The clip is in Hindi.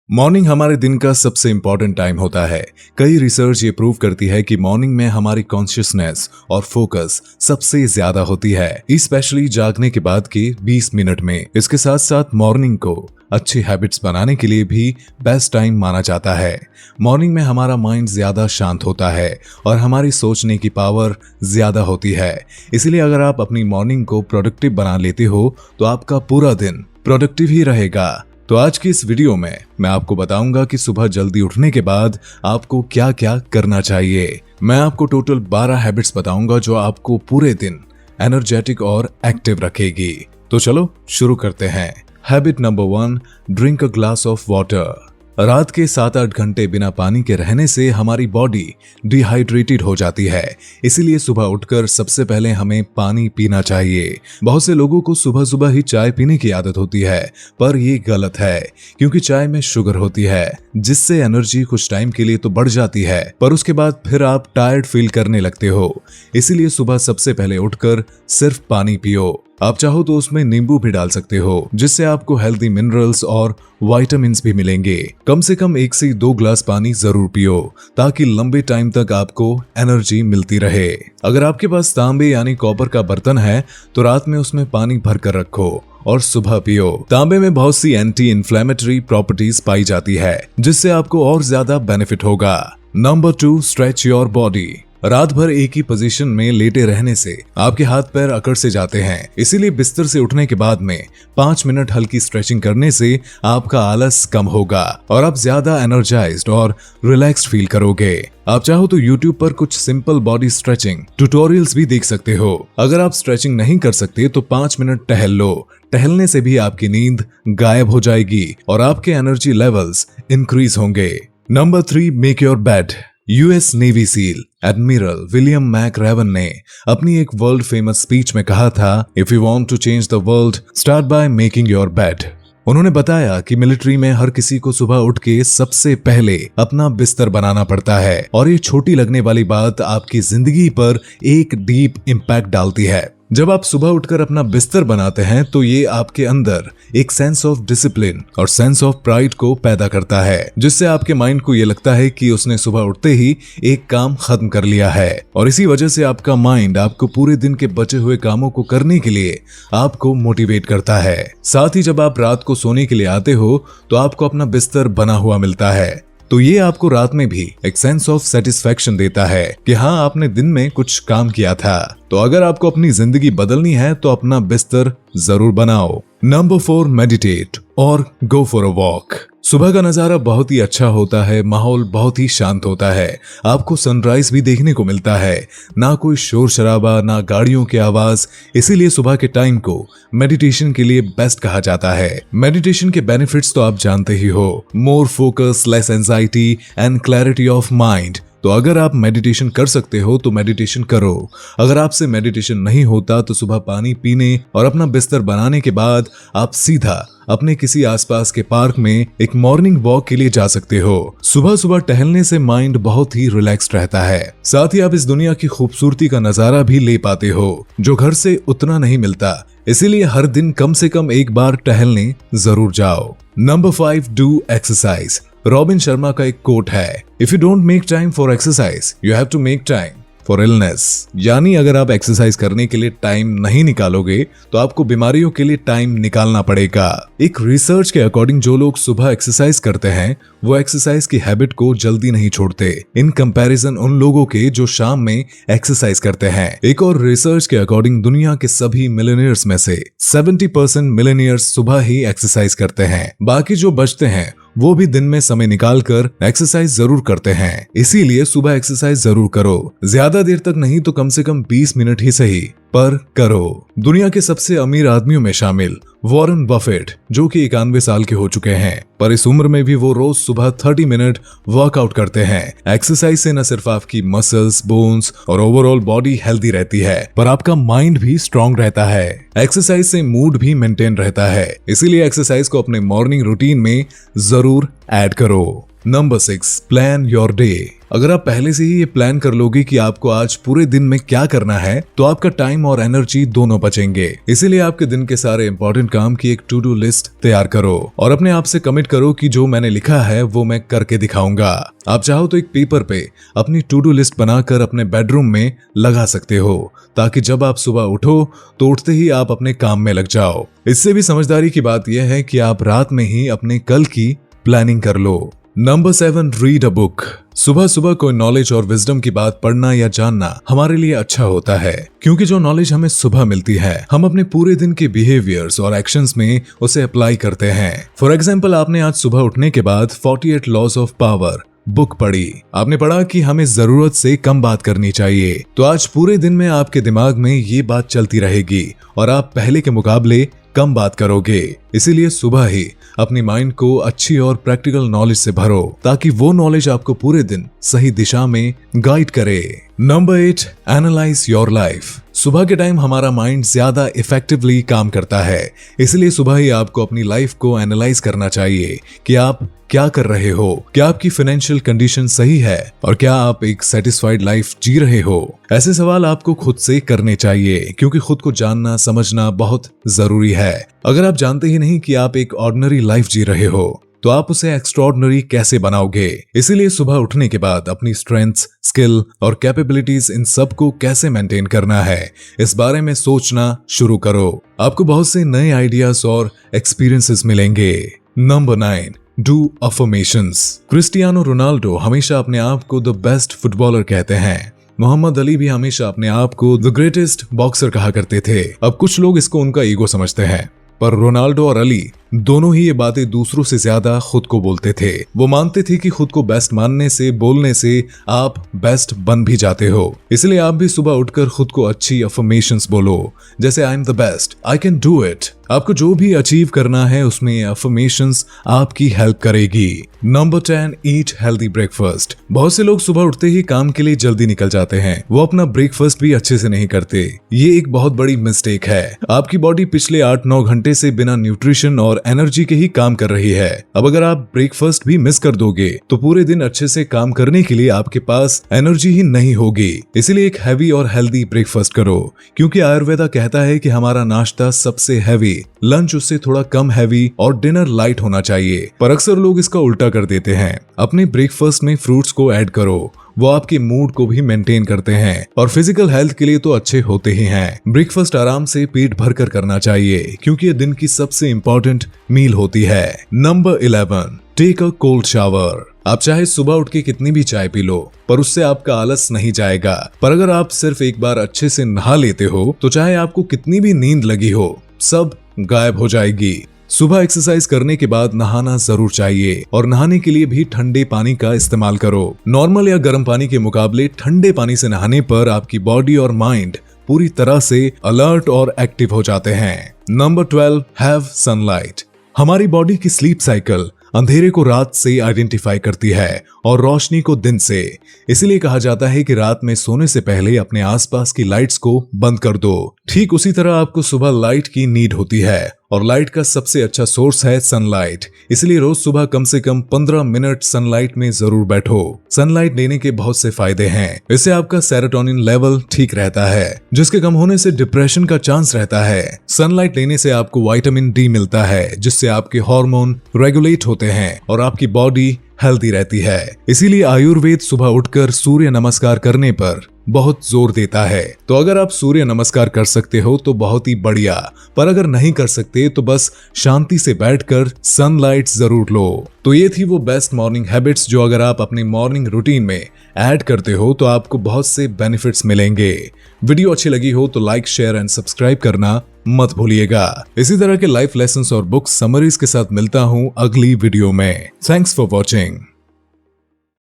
मॉर्निंग हमारे दिन का सबसे इंपॉर्टेंट टाइम होता है। कई रिसर्च ये प्रूव करती है कि मॉर्निंग में हमारी कॉन्शियसनेस और फोकस सबसे ज्यादा होती है, स्पेशली जागने के बाद के 20 मिनट में। इसके साथ साथ मॉर्निंग को अच्छी हैबिट्स बनाने के लिए भी बेस्ट टाइम माना जाता है। मॉर्निंग में हमारा माइंड ज्यादा शांत होता है और हमारी सोचने की पावर ज्यादा होती है। इसलिए अगर आप अपनी मॉर्निंग को प्रोडक्टिव बना लेते हो तो आपका पूरा दिन प्रोडक्टिव ही रहेगा। तो आज की इस वीडियो में मैं आपको बताऊंगा कि सुबह जल्दी उठने के बाद आपको क्या क्या करना चाहिए। मैं आपको टोटल 12 हैबिट्स बताऊंगा जो आपको पूरे दिन एनर्जेटिक और एक्टिव रखेगी। तो चलो शुरू करते हैं। Habit number 1, drink a glass of water. रात के 7-8 घंटे बिना पानी के रहने से हमारी बॉडी डिहाइड्रेटेड हो जाती है। इसीलिए सुबह उठकर सबसे पहले हमें पानी पीना चाहिए। बहुत से लोगों को सुबह सुबह ही चाय पीने की आदत होती है, पर ये गलत है क्योंकि चाय में शुगर होती है जिससे एनर्जी कुछ टाइम के लिए तो बढ़ जाती है, पर उसके बाद फिर आप टायर्ड फील करने लगते हो। इसीलिए सुबह सबसे पहले उठकर सिर्फ पानी पियो। आप चाहो तो उसमें नींबू भी डाल सकते हो जिससे आपको हेल्दी मिनरल्स और विटामिन्स भी मिलेंगे। कम से कम 1 से 2 ग्लास पानी जरूर पियो ताकि लंबे टाइम तक आपको एनर्जी मिलती रहे। अगर आपके पास तांबे यानी कॉपर का बर्तन है तो रात में उसमें पानी भर कर रखो और सुबह पियो। तांबे में बहुत सी एंटी इन्फ्लेमेटरी प्रॉपर्टीज पाई जाती है जिससे आपको और ज्यादा बेनिफिट होगा। Number 2, stretch your body. रात भर एक ही पोजीशन में लेटे रहने से आपके हाथ पैर अकड़ से जाते हैं। इसीलिए बिस्तर से उठने के बाद में 5 मिनट हल्की स्ट्रेचिंग करने से आपका आलस कम होगा और आप ज्यादा एनर्जाइज्ड और रिलैक्स्ड फील करोगे। आप चाहो तो YouTube पर कुछ सिंपल बॉडी स्ट्रेचिंग ट्यूटोरियल्स भी देख सकते हो। अगर आप स्ट्रेचिंग नहीं कर सकते तो 5 मिनट टहल लो। टहलने से भी आपकी नींद गायब हो जाएगी और आपके एनर्जी लेवल्स इंक्रीज होंगे। Number 3, make your bed. US Navy SEAL admiral William McRaven ने अपनी एक वर्ल्ड फेमस स्पीच में कहा था, if you want to change the world start by making your bed. उन्होंने बताया कि मिलिट्री में हर किसी को सुबह उठ के सबसे पहले अपना बिस्तर बनाना पड़ता है और ये छोटी लगने वाली बात आपकी जिंदगी पर एक डीप इम्पैक्ट डालती है। जब आप सुबह उठकर अपना बिस्तर बनाते हैं तो ये आपके अंदर एक सेंस ऑफ डिसिप्लिन और सेंस ऑफ प्राइड को पैदा करता है जिससे आपके माइंड को ये लगता है कि उसने सुबह उठते ही एक काम खत्म कर लिया है और इसी वजह से आपका माइंड आपको पूरे दिन के बचे हुए कामों को करने के लिए आपको मोटिवेट करता है। साथ ही जब आप रात को सोने के लिए आते हो तो आपको अपना बिस्तर बना हुआ मिलता है, तो ये आपको रात में भी एक सेंस ऑफ सेटिस्फैक्शन देता है कि हाँ आपने दिन में कुछ काम किया था। तो अगर आपको अपनी जिंदगी बदलनी है तो अपना बिस्तर जरूर बनाओ। नंबर 4, मेडिटेट और गो फॉर अ वॉक। सुबह का नजारा बहुत ही अच्छा होता है, माहौल बहुत ही शांत होता है। आपको सनराइज भी देखने को मिलता है, ना कोई शोर शराबा ना गाड़ियों की आवाज। इसीलिए सुबह के टाइम को मेडिटेशन के लिए बेस्ट कहा जाता है। मेडिटेशन के बेनिफिट्स तो आप जानते ही हो, more focus, less anxiety and clarity of mind. तो अगर आप मेडिटेशन कर सकते हो तो मेडिटेशन करो। अगर आपसे मेडिटेशन नहीं होता तो सुबह पानी पीने और अपना बिस्तर बनाने के बाद आप सीधा अपने किसी आसपास के पार्क में एक मॉर्निंग वॉक के लिए जा सकते हो। सुबह सुबह टहलने से माइंड बहुत ही रिलैक्स्ड रहता है। साथ ही आप इस दुनिया की खूबसूरती का नजारा भी ले पाते हो जो घर से उतना नहीं मिलता। इसीलिए हर दिन कम से कम एक बार टहलने जरूर जाओ। Number 5, do exercise. Robin Sharma का एक कोट है, if you don't make time for exercise you have to make time for illness. यानी अगर आप एक्सरसाइज करने के लिए टाइम नहीं निकालोगे तो आपको बीमारियों के लिए टाइम निकालना पड़ेगा। एक रिसर्च के अकॉर्डिंग जो लोग सुबह एक्सरसाइज करते हैं वो एक्सरसाइज की हैबिट को जल्दी नहीं छोड़ते इन कंपैरिजन उन लोगों के जो शाम में एक्सरसाइज करते हैं। एक और रिसर्च के अकॉर्डिंग दुनिया के सभी मिलियनियर्स में से 70% मिलियनियर्स सुबह ही एक्सरसाइज करते हैं। बाकी जो बचते हैं वो भी दिन में समय निकालकर एक्सरसाइज जरूर करते हैं। इसीलिए सुबह एक्सरसाइज जरूर करो। ज्यादा देर तक नहीं तो कम से कम 20 मिनट ही सही, पर करो। दुनिया के सबसे अमीर आदमियों में शामिल वॉरेन बफेट जो कि 91 साल के हो चुके हैं, पर इस उम्र में भी वो रोज सुबह 30 मिनट वर्कआउट करते हैं। एक्सरसाइज से न सिर्फ आपकी मसल्स, बोन्स और ओवरऑल बॉडी हेल्दी रहती है पर आपका माइंड भी स्ट्रांग रहता है। एक्सरसाइज से मूड भी मेंटेन रहता है। इसीलिए एक्सरसाइज को अपने मॉर्निंग रूटीन में जरूर ऐड करो। Number 6, plan your day. अगर आप पहले से ही ये प्लान कर लोगे कि आपको आज पूरे दिन में क्या करना है, तो आपका टाइम और एनर्जी दोनों बचेंगे। इसीलिए आपके दिन के सारे इंपॉर्टेंट काम की एक टू डू लिस्ट तैयार करो और अपने आप से कमिट करो कि जो मैंने लिखा है वो मैं करके दिखाऊंगा। आप चाहो तो एक पेपर पे अपनी टू डू लिस्ट बनाकर अपने बेडरूम में लगा सकते हो, ताकि जब आप सुबह उठो तो उठते ही आप अपने काम में लग जाओ। इससे भी समझदारी की बात यह है कि आप रात में ही अपने कल की प्लानिंग कर लो। Number 7, read a book. सुबह सुबह कोई नॉलेज और विजडम की बात पढ़ना या जानना हमारे लिए अच्छा होता है, क्योंकि जो नॉलेज हमें सुबह मिलती है हम अपने पूरे दिन के बिहेवियर्स और एक्शंस में उसे अप्लाई करते हैं। फॉर एग्जाम्पल, आपने आज सुबह उठने के बाद 48 लॉज ऑफ पावर बुक पढ़ी। आपने पढ़ा कि हमें जरूरत से कम बात करनी चाहिए, तो आज पूरे दिन में आपके दिमाग में ये बात चलती रहेगी और आप पहले के मुकाबले कम बात करोगे। इसीलिए सुबह ही अपनी माइंड को अच्छी और प्रैक्टिकल नॉलेज से भरो, ताकि वो नॉलेज आपको पूरे दिन सही दिशा में गाइड करे। Number 8, analyse your life. सुबह के टाइम हमारा माइंड ज्यादा इफेक्टिवली काम करता है, इसलिए सुबह ही आपको अपनी लाइफ को एनालाइज करना चाहिए कि आप क्या कर रहे हो, क्या आपकी फाइनेंशियल कंडीशन सही है और क्या आप एक सेटिस्फाइड लाइफ जी रहे हो। ऐसे सवाल आपको खुद से करने चाहिए, क्योंकि खुद को जानना समझना बहुत जरूरी है। अगर आप जानते ही नहीं कि आप एक ऑर्डिनरी लाइफ जी रहे हो, तो आप उसे एक्स्ट्राऑर्डिनरी कैसे बनाओगे। इसीलिए सुबह उठने के बाद अपनी स्ट्रेंथ्स, स्किल और कैपेबिलिटीज इन सब को कैसे मेंटेन करना है, इस बारे में सोचना शुरू करो। आपको बहुत से नए आइडियाज और एक्सपीरियंसेस मिलेंगे। Number 9, do affirmations. Cristiano Ronaldo हमेशा अपने आप को द बेस्ट फुटबॉलर कहते हैं। मोहम्मद अली भी हमेशा अपने आप को द ग्रेटेस्ट बॉक्सर कहा करते थे। अब कुछ लोग इसको उनका ईगो समझते हैं, पर रोनाल्डो और अली दोनों ही ये बातें दूसरों से ज्यादा खुद को बोलते थे। वो मानते थे कि खुद को बेस्ट मानने से, बोलने से आप बेस्ट बन भी जाते हो। इसलिए आप भी सुबह उठकर खुद को अच्छी अफर्मेशंस बोलो, जैसे I am the best, I can do it. आपको जो भी अचीव करना है उसमें ये अफर्मेशंस आपकी हेल्प करेगी। Number 10, eat healthy breakfast. बहुत से लोग सुबह उठते ही काम के लिए जल्दी निकल जाते हैं, वो अपना ब्रेकफास्ट भी अच्छे से नहीं करते। ये एक बहुत बड़ी मिस्टेक है। आपकी बॉडी पिछले 8-9 घंटे से बिना न्यूट्रिशन और एनर्जी के ही काम कर रही है। अब अगर आप ब्रेकफास्ट भी मिस कर दोगे तो पूरे दिन अच्छे से काम करने के लिए आपके पास एनर्जी ही नहीं होगी। इसलिए एक हैवी और हेल्दी ब्रेकफास्ट करो, क्योंकि आयुर्वेदा कहता है कि हमारा नाश्ता सबसे हैवी, लंच उससे थोड़ा कम हैवी और डिनर लाइट होना चाहिए। पर अक्सर लोग इसका उल्टा कर देते हैं। अपने ब्रेकफास्ट में फ्रूट्स को ऐड करो, वो आपके मूड को भी मेंटेन करते हैं और फिजिकल हेल्थ के लिए तो अच्छे होते ही हैं। ब्रेकफास्ट आराम से पेट भर कर करना चाहिए, क्योंकि ये दिन की सबसे इंपॉर्टेंट मील होती है। Number 11, take a cold shower. आप चाहे सुबह उठ के कितनी भी चाय पी लो, पर उससे आपका आलस नहीं जाएगा। पर अगर आप सिर्फ एक बार अच्छे से नहा लेते हो, तो चाहे आपको कितनी भी नींद लगी हो, सब गायब हो जाएगी। सुबह एक्सरसाइज करने के बाद नहाना जरूर चाहिए, और नहाने के लिए भी ठंडे पानी का इस्तेमाल करो। नॉर्मल या गर्म पानी के मुकाबले ठंडे पानी से नहाने पर आपकी बॉडी और माइंड पूरी तरह से अलर्ट और एक्टिव हो जाते हैं। Number 12, have sunlight. हमारी बॉडी की स्लीप साइकिल अंधेरे को रात से आइडेंटिफाई करती है और रोशनी को दिन से। इसलिए कहा जाता है कि रात में सोने से पहले अपने आसपास की लाइट्स को बंद कर दो। ठीक उसी तरह आपको सुबह लाइट की नीड होती है, और लाइट का सबसे अच्छा सोर्स है सनलाइट। इसलिए रोज सुबह कम से कम 15 मिनट सनलाइट में जरूर बैठो। सनलाइट लेने के बहुत से फायदे हैं। इससे आपका सेरोटोनिन लेवल ठीक रहता है, जिसके कम होने से डिप्रेशन का चांस रहता है। सनलाइट लेने से आपको विटामिन डी मिलता है, जिससे आपके हार्मोन रेगुलेट होते हैं और आपकी बॉडी हेल्दी रहती है। इसीलिए आयुर्वेद सुबह उठकर सूर्य नमस्कार करने पर बहुत जोर देता है। तो अगर आप सूर्य नमस्कार कर सकते हो तो बहुत ही बढ़िया, पर अगर नहीं कर सकते तो बस शांति से बैठकर सनलाइट जरूर लो। तो ये थी वो बेस्ट मॉर्निंग हैबिट्स जो अगर आप अपने मॉर्निंग रूटीन में ऐड करते हो तो आपको बहुत से बेनिफिट्स मिलेंगे। वीडियो अच्छी लगी हो तो लाइक, शेयर एंड सब्सक्राइब करना मत भूलिएगा। इसी तरह के लाइफ लेसन्स और बुक समरीज के साथ मिलता हूँ अगली वीडियो में। Thanks for watching.